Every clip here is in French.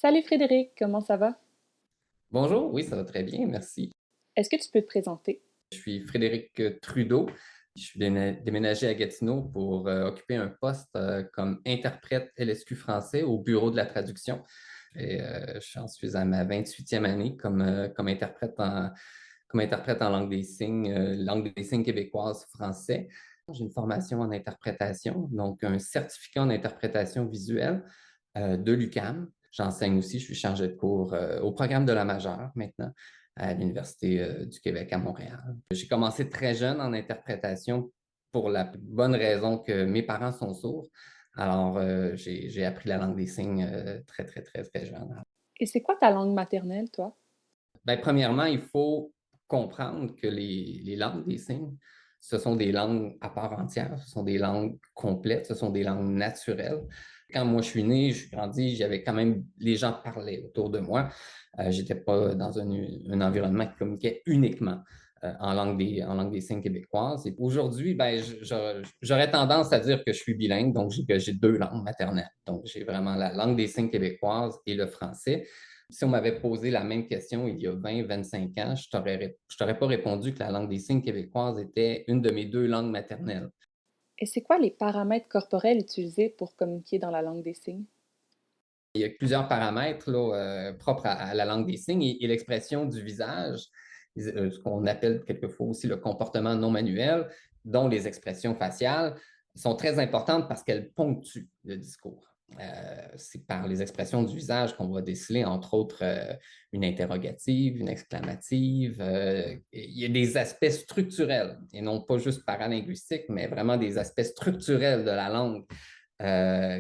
Salut Frédéric, comment ça va? Bonjour, oui, ça va très bien, merci. Est-ce que tu peux te présenter? Je suis Frédéric Trudeau. Je suis déménagé à Gatineau pour occuper un poste comme interprète LSQ français au bureau de la traduction. Je suis à ma 28e année comme interprète en langue des signes québécoise français. J'ai une formation en interprétation, donc un certificat en interprétation visuelle de l'UQAM. J'enseigne aussi, je suis chargé de cours au programme de la majeure maintenant à l'Université du Québec à Montréal. J'ai commencé très jeune en interprétation pour la bonne raison que mes parents sont sourds. Alors, j'ai appris la langue des signes très, très, très, très jeune. Et c'est quoi ta langue maternelle, toi? Ben, premièrement, il faut comprendre que les langues des signes, ce sont des langues à part entière, ce sont des langues complètes, ce sont des langues naturelles. Quand moi je suis né, je suis grandi, j'avais quand même, les gens parlaient autour de moi. J'étais pas dans un environnement qui communiquait uniquement en langue des signes québécoises. Et aujourd'hui, ben, j'aurais tendance à dire que je suis bilingue, donc j'ai deux langues maternelles. Donc, j'ai vraiment la langue des signes québécoise et le français. Si on m'avait posé la même question il y a 20, 25 ans, je t'aurais pas répondu que la langue des signes québécoise était une de mes deux langues maternelles. Et c'est quoi les paramètres corporels utilisés pour communiquer dans la langue des signes? Il y a plusieurs paramètres là, propres à la langue des signes et l'expression du visage, ce qu'on appelle quelquefois aussi le comportement non manuel, dont les expressions faciales sont très importantes parce qu'elles ponctuent le discours. C'est par les expressions du visage qu'on va déceler, entre autres, une interrogative, une exclamative. Il y a des aspects structurels, et non pas juste paralinguistiques, mais vraiment des aspects structurels de la langue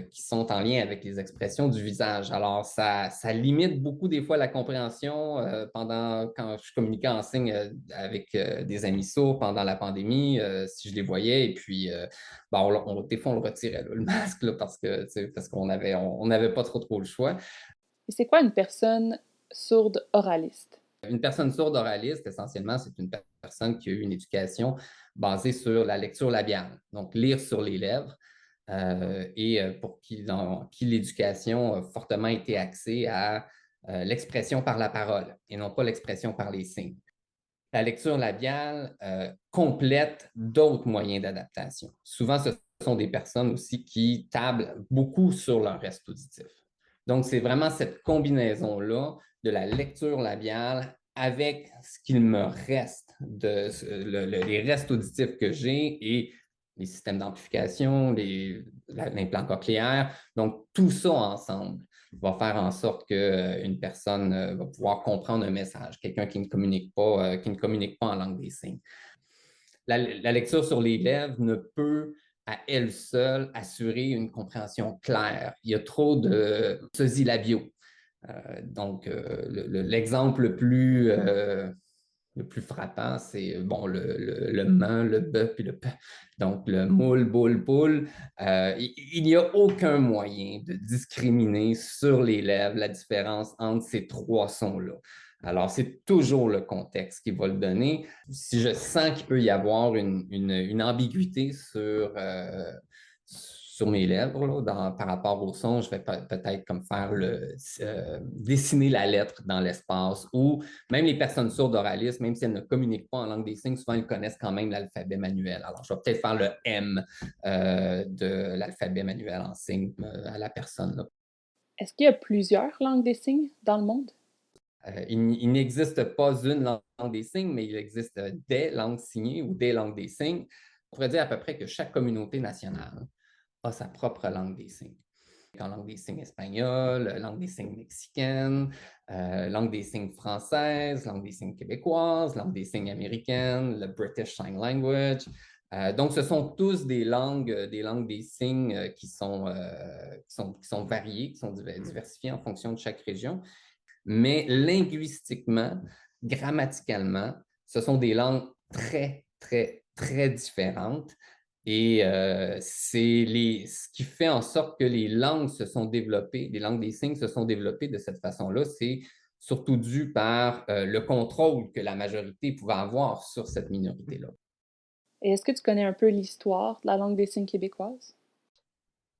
qui sont en lien avec les expressions du visage. Alors, ça limite beaucoup des fois la compréhension quand je communiquais en signe avec des amis sourds pendant la pandémie, si je les voyais, et puis bon, des fois on le retirait, là, le masque, là, parce qu'on on n'avait pas trop le choix. Et c'est quoi une personne sourde oraliste? Une personne sourde oraliste, essentiellement, c'est une personne qui a eu une éducation basée sur la lecture labiale, donc lire sur les lèvres, pour qui l'éducation a fortement été axée à l'expression par la parole et non pas l'expression par les signes. La lecture labiale complète d'autres moyens d'adaptation. Souvent, ce sont des personnes aussi qui tablent beaucoup sur leur reste auditif. Donc, c'est vraiment cette combinaison-là de la lecture labiale avec ce qu'il me reste les restes auditifs que j'ai et les systèmes d'amplification, l'implant cochléaire. Donc, tout ça ensemble va faire en sorte qu'une personne va pouvoir comprendre un message, quelqu'un qui ne communique pas en langue des signes. La lecture sur les lèvres ne peut à elle seule assurer une compréhension claire. Il y a trop de sosies labiaux. L'exemple le plus frappant, c'est bon, le ment, le bœuf et le p. Donc, le moule, boule, poule. Il n'y a aucun moyen de discriminer sur les lèvres la différence entre ces trois sons-là. Alors, c'est toujours le contexte qui va le donner. Si je sens qu'il peut y avoir une ambiguïté sur mes lèvres par rapport au son, je vais peut-être comme dessiner la lettre dans l'espace ou même les personnes sourdes oralistes, même si elles ne communiquent pas en langue des signes, souvent elles connaissent quand même l'alphabet manuel. Alors, je vais peut-être faire le M de l'alphabet manuel en signe à la personne, là. Est-ce qu'il y a plusieurs langues des signes dans le monde? Il n'existe pas une langue des signes, mais il existe des langues signées ou des langues des signes. On pourrait dire à peu près que chaque communauté nationale a sa propre langue des signes. En langue des signes espagnole, langue des signes mexicaine, langue des signes française, langue des signes québécoise, langue des signes américaine, le British Sign Language. Donc, ce sont tous des langues des signes qui sont variées, qui sont diversifiées en fonction de chaque région. Mais linguistiquement, grammaticalement, ce sont des langues très, très, très différentes. Et ce qui fait en sorte que les langues se sont développées, les langues des signes se sont développées de cette façon-là, c'est surtout dû par le contrôle que la majorité pouvait avoir sur cette minorité-là. Et est-ce que tu connais un peu l'histoire de la langue des signes québécoise?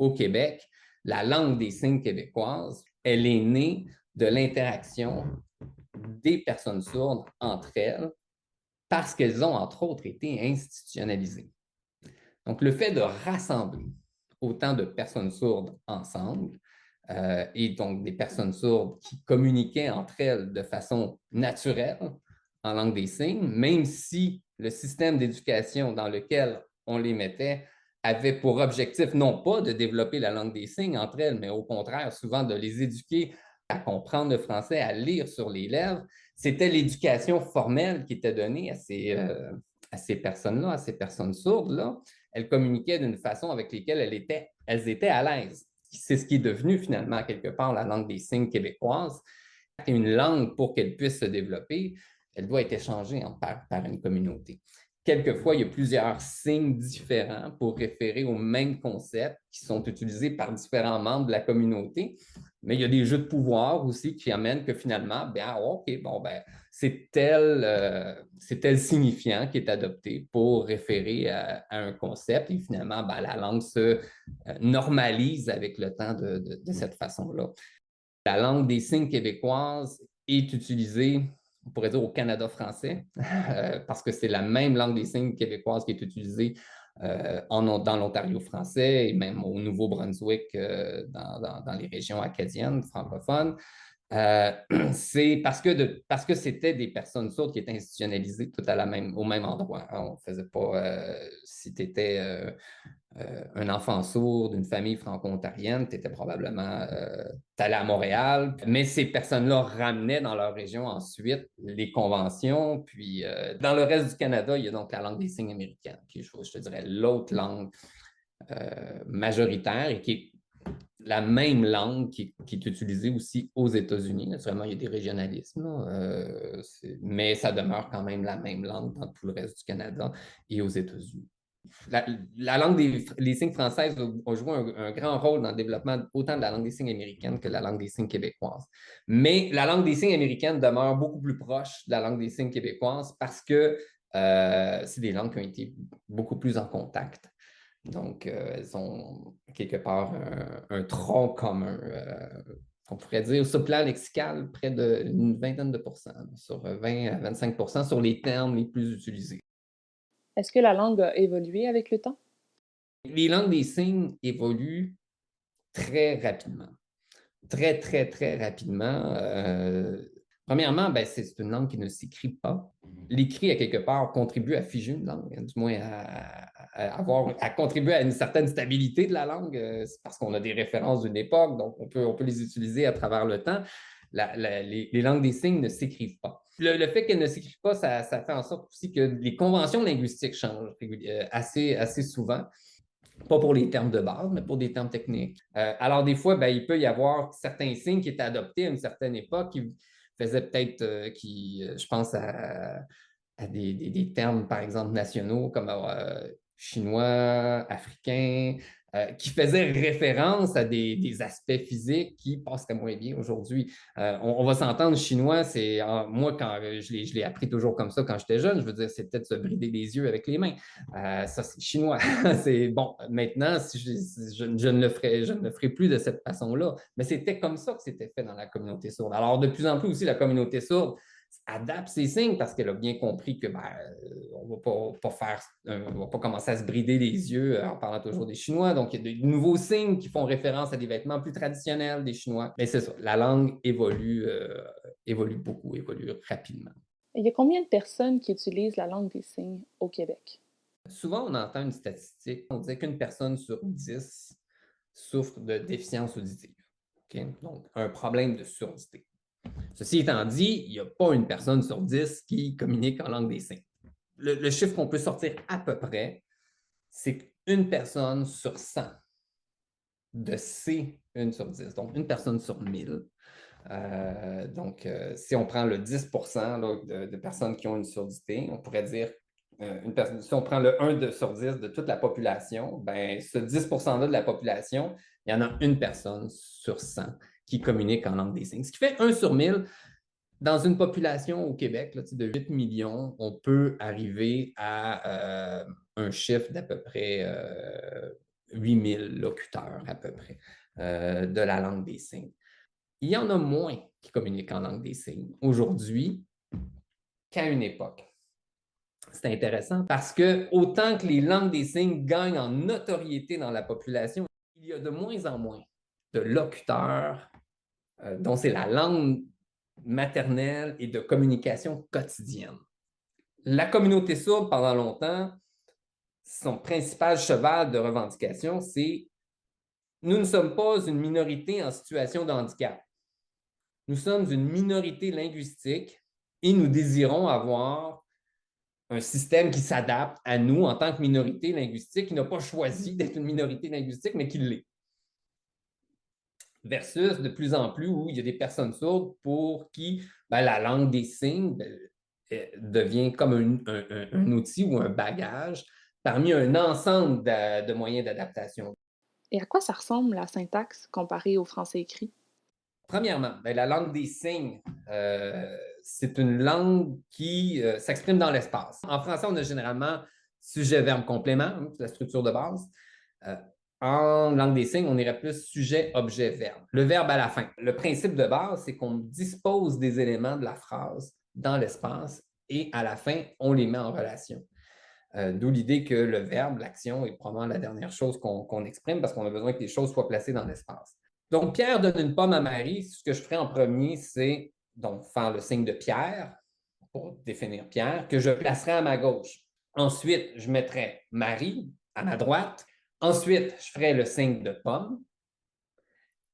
Au Québec, la langue des signes québécoise elle est née de l'interaction des personnes sourdes entre elles parce qu'elles ont, entre autres, été institutionnalisées. Donc, le fait de rassembler autant de personnes sourdes ensemble, et donc des personnes sourdes qui communiquaient entre elles de façon naturelle en langue des signes, même si le système d'éducation dans lequel on les mettait avait pour objectif non pas de développer la langue des signes entre elles, mais au contraire, souvent de les éduquer à comprendre le français, à lire sur les lèvres. C'était l'éducation formelle qui était donnée à ces personnes-là, à ces personnes sourdes-là. Elles communiquaient d'une façon avec laquelle elles étaient à l'aise. C'est ce qui est devenu finalement quelque part la langue des signes québécoise. Une langue, pour qu'elle puisse se développer, elle doit être échangée par une communauté. Quelquefois, il y a plusieurs signes différents pour référer au même concept qui sont utilisés par différents membres de la communauté, mais il y a des jeux de pouvoir aussi qui amènent que finalement, bien, OK, bon, ben, c'est tel signifiant qui est adopté pour référer à un concept et finalement, ben, la langue se normalise avec le temps de cette façon-là. La langue des signes québécoise est utilisée, on pourrait dire, au Canada français, parce que c'est la même langue des signes québécoise qui est utilisée dans l'Ontario français et même au Nouveau-Brunswick, dans les régions acadiennes francophones. C'est parce que c'était des personnes sourdes qui étaient institutionnalisées tout au même endroit. On ne faisait pas, si tu étais un enfant sourd d'une famille franco-ontarienne, tu étais probablement allé à Montréal. Mais ces personnes-là ramenaient dans leur région ensuite les conventions. Puis dans le reste du Canada, il y a donc la langue des signes américaine, qui est, je te dirais, l'autre langue majoritaire et qui est la même langue qui est utilisée aussi aux États-Unis. Naturellement, il y a des régionalismes, mais ça demeure quand même la même langue dans tout le reste du Canada et aux États-Unis. La langue des signes françaises a joué un grand rôle dans le développement autant de la langue des signes américaine que de la langue des signes québécoise. Mais la langue des signes américaine demeure beaucoup plus proche de la langue des signes québécoise parce que c'est des langues qui ont été beaucoup plus en contact. Donc, elles ont quelque part un tronc commun. On pourrait dire, sur le plan lexical, près d'une vingtaine de pourcents, sur 20 à 25 sur les termes les plus utilisés. Est-ce que la langue a évolué avec le temps? Les langues des signes évoluent très rapidement. Très, très, très rapidement. Premièrement, ben, c'est une langue qui ne s'écrit pas. L'écrit, à quelque part, contribue à figer une langue, hein, du moins à contribuer à une certaine stabilité de la langue. C'est parce qu'on a des références d'une époque, donc on peut les utiliser à travers le temps. Les langues des signes ne s'écrivent pas. Le fait qu'elles ne s'écrivent pas, ça fait en sorte aussi que les conventions linguistiques changent assez souvent. Pas pour les termes de base, mais pour des termes techniques. Alors, des fois, ben, il peut y avoir certains signes qui étaient adoptés à une certaine époque qui faisaient peut-être, je pense à des termes, par exemple, nationaux comme chinois, africain, qui faisaient référence à des aspects physiques qui passeraient moins bien aujourd'hui. On va s'entendre, chinois, c'est moi, quand je l'ai appris toujours comme ça quand j'étais jeune, je veux dire, c'est peut-être se brider les yeux avec les mains. Ça, c'est chinois. C'est bon, maintenant, si je ne le ferai plus de cette façon-là. Mais c'était comme ça que c'était fait dans la communauté sourde. Alors, de plus en plus aussi, la communauté sourde adapte ses signes parce qu'elle a bien compris que on ne va pas commencer à se brider les yeux en parlant toujours des Chinois. Donc, il y a de nouveaux signes qui font référence à des vêtements plus traditionnels des Chinois. Mais c'est ça, la langue évolue beaucoup, évolue rapidement. Il y a combien de personnes qui utilisent la langue des signes au Québec? Souvent, on entend une statistique, on dit qu'une personne sur 10 souffre de déficience auditive. Okay? Donc, un problème de surdité. Ceci étant dit, il n'y a pas une personne sur 10 qui communique en langue des signes. Le chiffre qu'on peut sortir à peu près, c'est qu'une personne sur 100 de C, une sur 10, donc une personne sur 1000. Donc, si on prend le 10% là, de personnes qui ont une surdité, on pourrait dire, si on prend le 1 sur 10 de toute la population, ben, ce 10%-là de la population, il y en a une personne sur 100 qui communique en langue des signes. Ce qui fait 1 sur 1000. Dans une population au Québec là, de 8 millions, on peut arriver à un chiffre d'à peu près 8 000 locuteurs à peu près de la langue des signes. il y en a moins qui communiquent en langue des signes aujourd'hui qu'à une époque. C'est intéressant parce que autant que les langues des signes gagnent en notoriété dans la population, il y a de moins en moins de locuteurs dont c'est la langue maternelle et de communication quotidienne. La communauté sourde, pendant longtemps, son principal cheval de revendication, c'est nous ne sommes pas une minorité en situation de handicap. Nous sommes une minorité linguistique et nous désirons avoir un système qui s'adapte à nous en tant que minorité linguistique, qui n'a pas choisi d'être une minorité linguistique, mais qui l'est. Versus de plus en plus où il y a des personnes sourdes pour qui la langue des signes devient comme un outil ou un bagage parmi un ensemble de moyens d'adaptation. Et à quoi ça ressemble la syntaxe comparée au français écrit? Premièrement, la langue des signes, c'est une langue qui s'exprime dans l'espace. En français, on a généralement sujet, verbe, complément, hein, c'est la structure de base. En langue des signes, on irait plus sujet, objet, verbe. Le verbe à la fin. Le principe de base, c'est qu'on dispose des éléments de la phrase dans l'espace et à la fin, on les met en relation. D'où l'idée que le verbe, l'action, est probablement la dernière chose qu'on exprime parce qu'on a besoin que les choses soient placées dans l'espace. Donc, Pierre donne une pomme à Marie. Ce que je ferai en premier, c'est donc faire le signe de Pierre pour définir Pierre, que je placerai à ma gauche. Ensuite, je mettrai Marie à ma droite. Ensuite, je ferai le signe de pomme.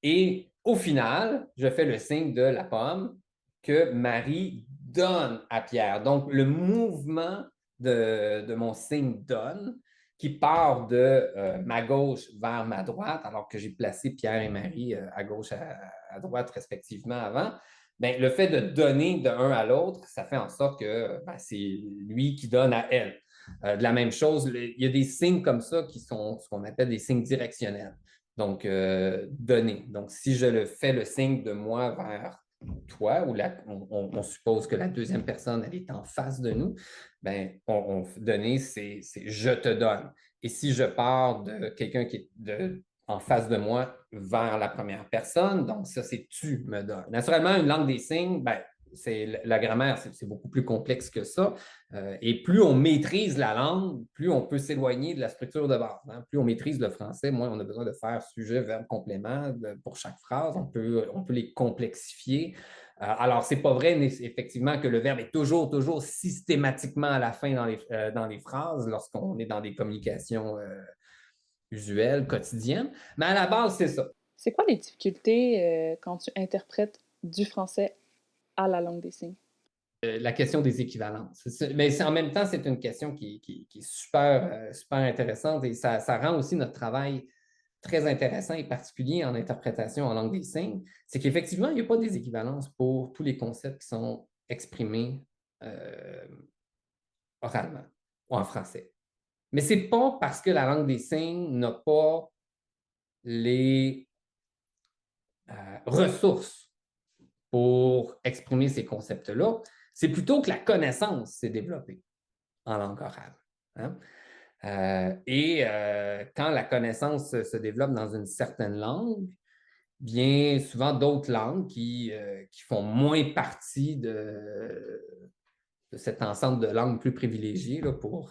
Et au final, je fais le signe de la pomme que Marie donne à Pierre. Donc, le mouvement de mon signe donne qui part de ma gauche vers ma droite, alors que j'ai placé Pierre et Marie à gauche à droite respectivement avant, ben, le fait de donner de l'un à l'autre, ça fait en sorte que c'est lui qui donne à elle. De la même chose, il y a des signes comme ça qui sont ce qu'on appelle des signes directionnels. Donc, donner. Donc, si je fais le signe de moi vers toi, ou on suppose que la deuxième personne, elle est en face de nous, ben, donner, c'est je te donne. Et si je pars de quelqu'un qui est en face de moi vers la première personne, donc ça, c'est tu me donnes. Naturellement, une langue des signes, ben, la grammaire, c'est beaucoup plus complexe que ça. Et plus on maîtrise la langue, plus on peut s'éloigner de la structure de base. Hein. Plus on maîtrise le français, moins on a besoin de faire sujet, verbe, complément pour chaque phrase. On peut les complexifier. Alors, ce n'est pas vrai effectivement que le verbe est toujours systématiquement à la fin dans les phrases lorsqu'on est dans des communications usuelles, quotidiennes. Mais à la base, c'est ça. C'est quoi les difficultés quand tu interprètes du français à la langue des signes? La question des équivalences. Mais en même temps, c'est une question qui est super, super intéressante et ça rend aussi notre travail très intéressant et particulier en interprétation en langue des signes. C'est qu'effectivement, il n'y a pas des équivalences pour tous les concepts qui sont exprimés oralement ou en français. Mais ce n'est pas parce que la langue des signes n'a pas les ressources pour exprimer ces concepts-là, c'est plutôt que la connaissance s'est développée en langue orale. Hein? Quand la connaissance se développe dans une certaine langue, bien souvent d'autres langues qui font moins partie de cet ensemble de langues plus privilégiées là, pour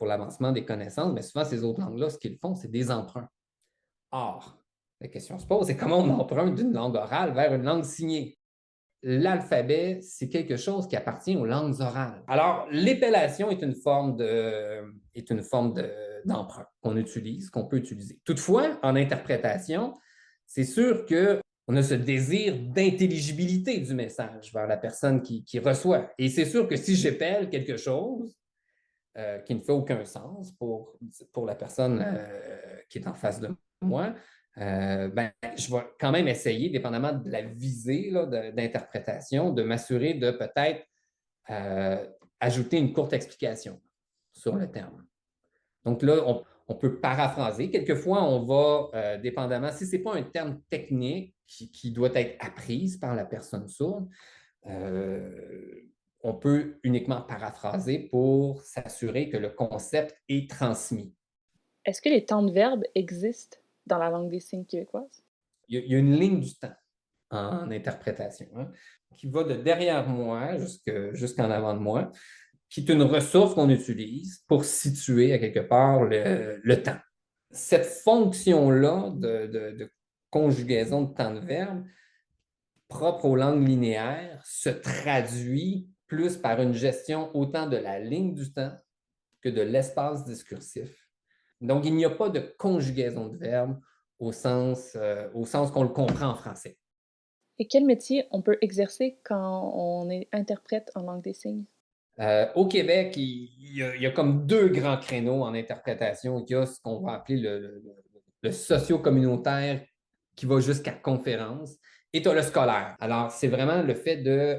l'avancement des connaissances, mais souvent ces autres langues-là, ce qu'ils font, c'est des emprunts. Or, la question se pose, c'est comment on emprunte d'une langue orale vers une langue signée? L'alphabet, c'est quelque chose qui appartient aux langues orales. Alors, l'épellation est une forme d'emprunt qu'on utilise, qu'on peut utiliser. Toutefois, en interprétation, c'est sûr qu'on a ce désir d'intelligibilité du message vers la personne qui reçoit. Et c'est sûr que si j'épelle quelque chose qui ne fait aucun sens pour la personne qui est en face de moi, je vais quand même essayer, dépendamment de la visée d'interprétation, de m'assurer de peut-être ajouter une courte explication sur le terme. Donc là, on peut paraphraser. Quelquefois, on va, dépendamment, si ce n'est pas un terme technique qui doit être apprise par la personne sourde, on peut uniquement paraphraser pour s'assurer que le concept est transmis. Est-ce que les temps de verbe existent dans la langue des signes québécoise? Il y a une ligne du temps. en interprétation, hein, qui va de derrière moi jusqu'en avant de moi, qui est une ressource qu'on utilise pour situer à quelque part le temps. Cette fonction-là de conjugaison de temps de verbe, propre aux langues linéaires, se traduit plus par une gestion autant de la ligne du temps que de l'espace discursif. Donc, il n'y a pas de conjugaison de verbe au sens qu'on le comprend en français. Et quel métier on peut exercer quand on est interprète en langue des signes? Au Québec, il y a comme deux grands créneaux en interprétation. Il y a ce qu'on va appeler le socio-communautaire qui va jusqu'à conférence et tu as le scolaire. Alors, c'est vraiment le fait de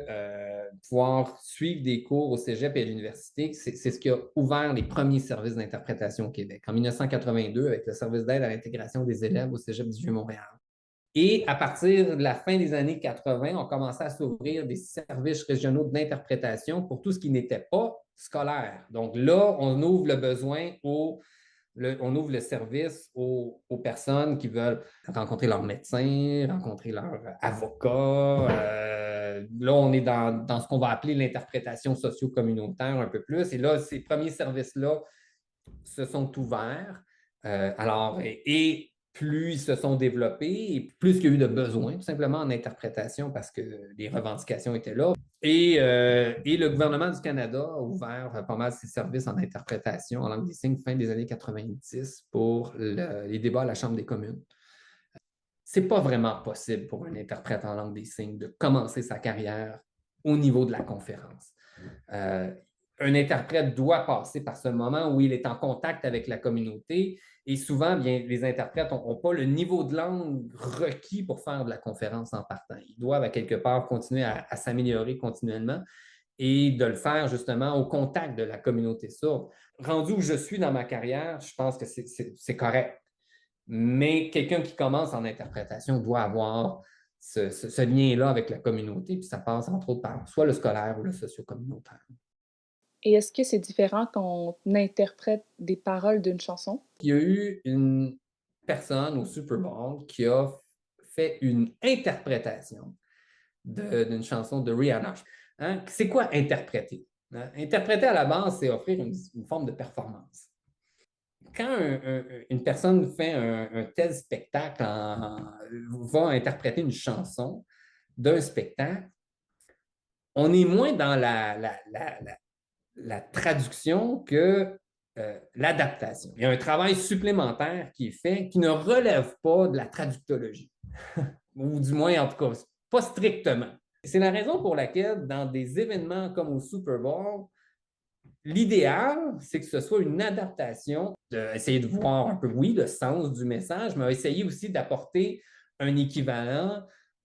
pouvoir suivre des cours au cégep et à l'université. C'est ce qui a ouvert les premiers services d'interprétation au Québec. En 1982, avec le service d'aide à l'intégration des élèves au cégep du Vieux-Montréal. Et à partir de la fin des années 80, on commençait à s'ouvrir des services régionaux d'interprétation pour tout ce qui n'était pas scolaire. Donc là, on ouvre le besoin on ouvre le service aux personnes qui veulent rencontrer leur médecin, rencontrer leur avocat. Là, on est dans ce qu'on va appeler l'interprétation socio-communautaire un peu plus. Et là, ces premiers services-là se sont ouverts. Et plus ils se sont développés, et plus il y a eu de besoins, tout simplement en interprétation, parce que les revendications étaient là. Et le gouvernement du Canada a ouvert pas mal ses services en interprétation en langue des signes fin des années 90 pour les débats à la Chambre des communes. C'est pas vraiment possible pour un interprète en langue des signes de commencer sa carrière au niveau de la conférence. Un interprète doit passer par ce moment où il est en contact avec la communauté et souvent, bien, les interprètes n'ont pas le niveau de langue requis pour faire de la conférence en partant. Ils doivent à quelque part continuer à s'améliorer continuellement et de le faire justement au contact de la communauté sourde. Rendu où je suis dans ma carrière, je pense que c'est correct. Mais quelqu'un qui commence en interprétation doit avoir ce lien-là avec la communauté, puis ça passe entre autres par soit le scolaire ou le socio-communautaire. Et est-ce que c'est différent quand on interprète des paroles d'une chanson? Il y a eu une personne au Super Bowl qui a fait une interprétation d'une chanson de Rihanna. Hein? C'est quoi interpréter? Hein? Interpréter à la base, c'est offrir une forme de performance. Quand une personne fait un tel spectacle, va interpréter une chanson d'un spectacle, on est moins dans la traduction que l'adaptation. Il y a un travail supplémentaire qui est fait qui ne relève pas de la traductologie, ou du moins, en tout cas, pas strictement. C'est la raison pour laquelle, dans des événements comme au Super Bowl, l'idéal, c'est que ce soit une adaptation, d'essayer de voir un peu, oui, le sens du message, mais essayer aussi d'apporter un équivalent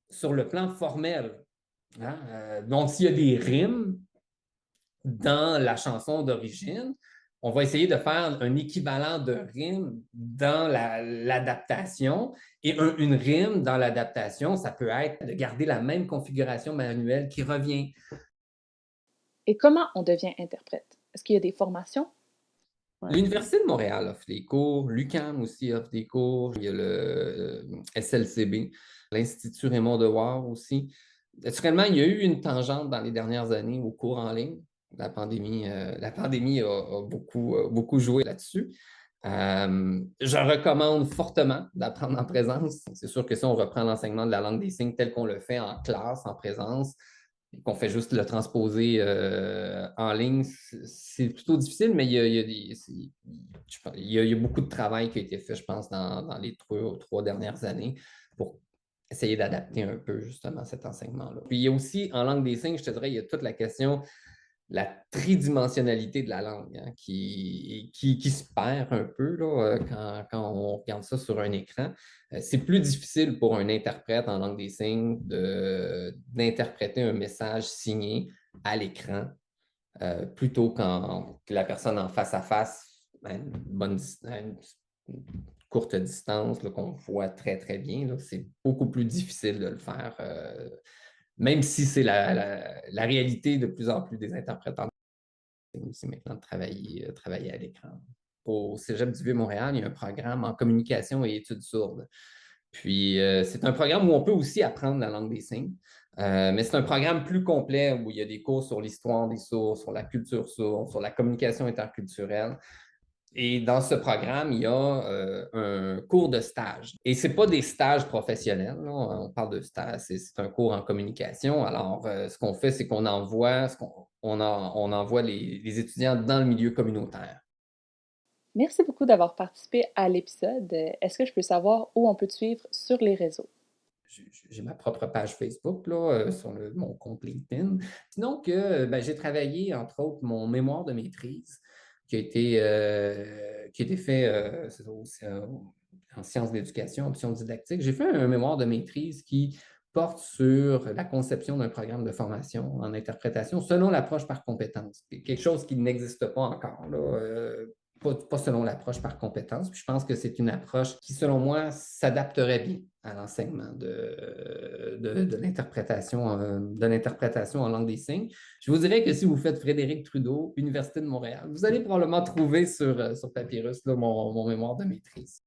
sur le plan formel. Hein? Donc, s'il y a des rimes dans la chanson d'origine, on va essayer de faire un équivalent de rime dans l'adaptation. Et une rime dans l'adaptation, ça peut être de garder la même configuration manuelle qui revient. Et comment on devient interprète? Est-ce qu'il y a des formations? Ouais. L'Université de Montréal offre des cours, l'UQAM aussi offre des cours, il y a le SLCB, l'Institut Raymond Devoir aussi. Naturellement, il y a eu une tangente dans les dernières années aux cours en ligne. La pandémie a beaucoup joué là-dessus. Je recommande fortement d'apprendre en présence. C'est sûr que si on reprend l'enseignement de la langue des signes tel qu'on le fait en classe, en présence, et qu'on fait juste le transposer en ligne, c'est plutôt difficile, mais il y a beaucoup de travail qui a été fait, je pense, dans les 3 dernières années pour essayer d'adapter un peu justement cet enseignement-là. Puis il y a aussi, en langue des signes, je te dirais, il y a toute la question la tridimensionnalité de la langue hein, qui se perd un peu là, quand on regarde ça sur un écran. C'est plus difficile pour un interprète en langue des signes d'interpréter un message signé à l'écran plutôt que la personne en face à face à une courte distance qu'on voit très, très bien. C'est beaucoup plus difficile de le faire même si c'est la réalité de plus en plus des interprétants, c'est maintenant de travailler à l'écran. Au Cégep du Vieux-Montréal, il y a un programme en communication et études sourdes Puis, c'est un programme où on peut aussi apprendre la langue des signes, mais c'est un programme plus complet où il y a des cours sur l'histoire des sourds, sur la culture sourde, sur la communication interculturelle. Et dans ce programme, il y a un cours de stage. Et ce n'est pas des stages professionnels, là. On parle de stage, c'est un cours en communication. Alors, ce qu'on fait, c'est qu'on envoie, on envoie les étudiants dans le milieu communautaire. Merci beaucoup d'avoir participé à l'épisode. Est-ce que je peux savoir où on peut te suivre sur les réseaux? J'ai ma propre page Facebook là, sur mon compte LinkedIn. Sinon, ben, j'ai travaillé, entre autres, mon mémoire de maîtrise qui a été fait en sciences d'éducation, options didactiques. J'ai fait un mémoire de maîtrise qui porte sur la conception d'un programme de formation en interprétation selon l'approche par compétence. Quelque chose qui n'existe pas encore, là, pas selon l'approche par compétence. Puis je pense que c'est une approche qui, selon moi, s'adapterait bien à l'enseignement de l'interprétation en langue des signes. Je vous dirais que si vous faites Frédéric Trudeau, Université de Montréal, vous allez probablement trouver sur Papyrus là, mon mémoire de maîtrise.